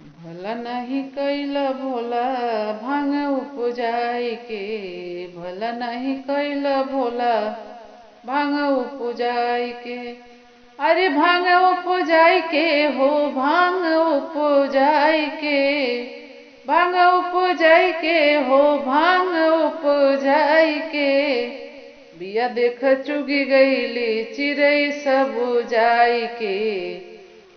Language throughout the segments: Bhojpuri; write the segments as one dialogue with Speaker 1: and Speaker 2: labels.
Speaker 1: भला नहीं कैला भोला भांग उपजाई के, भला नहीं कैला भोला भांग उपजाई के। अरे भांग उपजाई के हो, भांग उपजाई के, भांग उपजाई के हो, भांग उपजाई के। बिया देख चुगी गईली चिड़ै सब जाई के,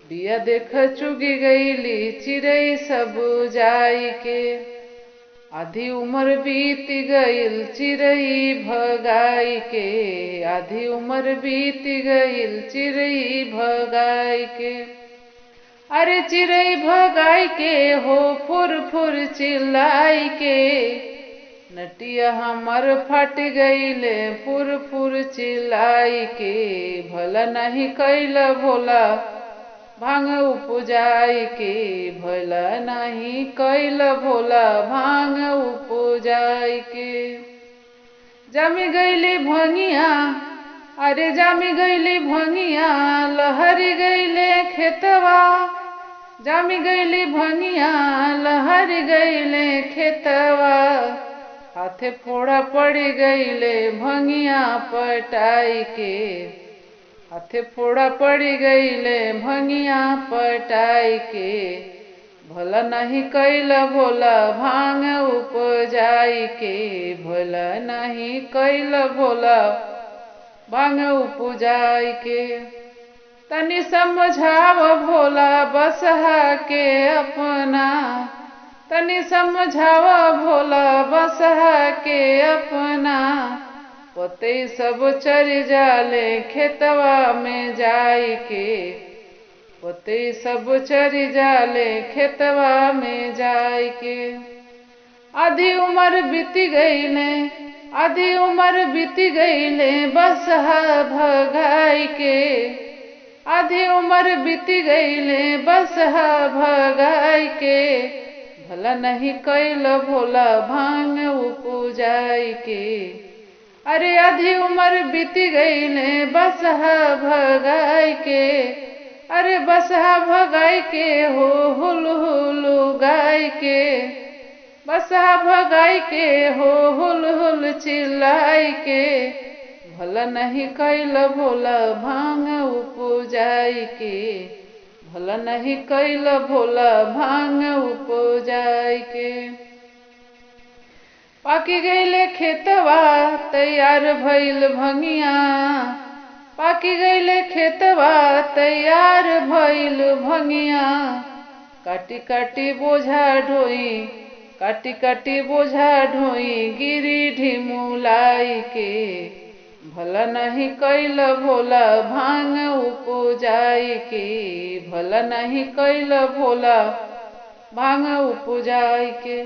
Speaker 1: बिया देख चुगी गईली चिड़ै सब जाई के। आधी उम्र बीत गईल चिड़ै भगाई के, आधी उम्र बीत गईल चिड़ै भगाई के। अरे चिड़ै भगाई के हो, फुर फुर चिल्लाई के। नटिया हमर फट गईले फुर फुर चिल्लाई के। भला नहीं कैला भोला भांग उपजाई के, भला नहीं कैला भोला भांग उपजाई के। जामी गईली भंगिया, अरे जामी गईली भंगिया, लहरी गईले खेतवा। जामी गईली भंगिया, लहरी गईले खेतवा। हाथे फोड़ा पड़ी गईले भंगिया पटाई के, हाथे फोड़ा पड़ी गईले भंगिया पटाई के। भला नहीं कैला भोला भांग उपजाई के, भला नहीं कैला भोला भांग उपजाई के। तनी समझाव भोला बसहा के अपना, तनी समझाव भोला बसहा के अपना। पते सब चर जाले खेतवा में जाई के, पते सब चर जाले खेतवा में जाई के। आधी उम्र बीत गईले, आधी उम्र बीत गईले बसहा भगाई के। आधी उम्र बीत गईले बसहा भगाई के। भला नहीं कैला भोला भांग उपजाई के। अरे आधी उम्र बीत गईले बसहा भगाई के। अरे बसहा भगाई के हो, हुल हुल गाय के। बसहा भगाई के हो, हुल हुल चिल्लाई के। भला नहीं कैला भोला भांग उपजाई के, भला नहीं कैला भोला भांग उपजाई के। पाकी गईले खेतवा तैयार भइल भंगिया, पाकी गईले खेतवा तैयार भइल भंगिया। काटी काटी बोझा ढोई, काटी काटी बोझा ढोई गिरी ढिमुलाई के। भला नहीं कैला भोला भांग उपजाई के, भला नहीं कैला भोला भांग उपजाई के।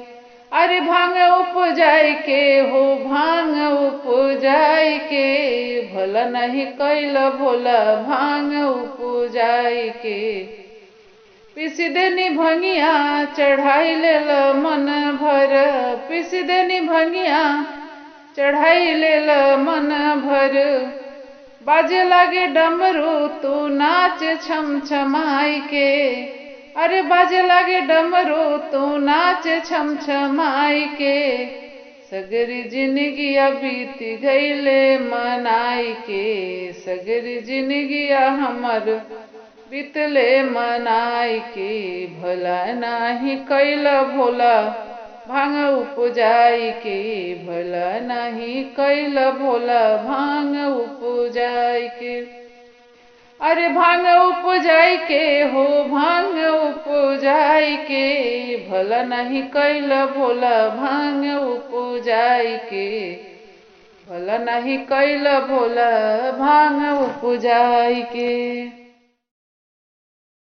Speaker 1: अरे भांग उपजाई के हो, भांग उपजाई के। भला नहीं कैला भोला भांग उपजाई के। पिस देनी भंगिया चढ़ाई लेला मन भर, पिस देनी भंगिया चढ़ाई लेला मन भर। बाजे लागे डमरू तू नाच छम छमाई के। अरे बाजे लागे डमरू तू नाच छम छमाई के। सगरी जिंदगिया बीत गईले मनाई के, सगरी जिंदगिया हमर बीतले मनाई के। भला नहीं कैला भोला भांग उपजाई के, भला नहीं कैला भोला भांग उपजाई के। अरे भांग उपजाई के हो, भांग उपजाई के। भला नहीं कैला भोला भांग उपजाई के, भला नहीं कैला भोला भांग उपजाई के।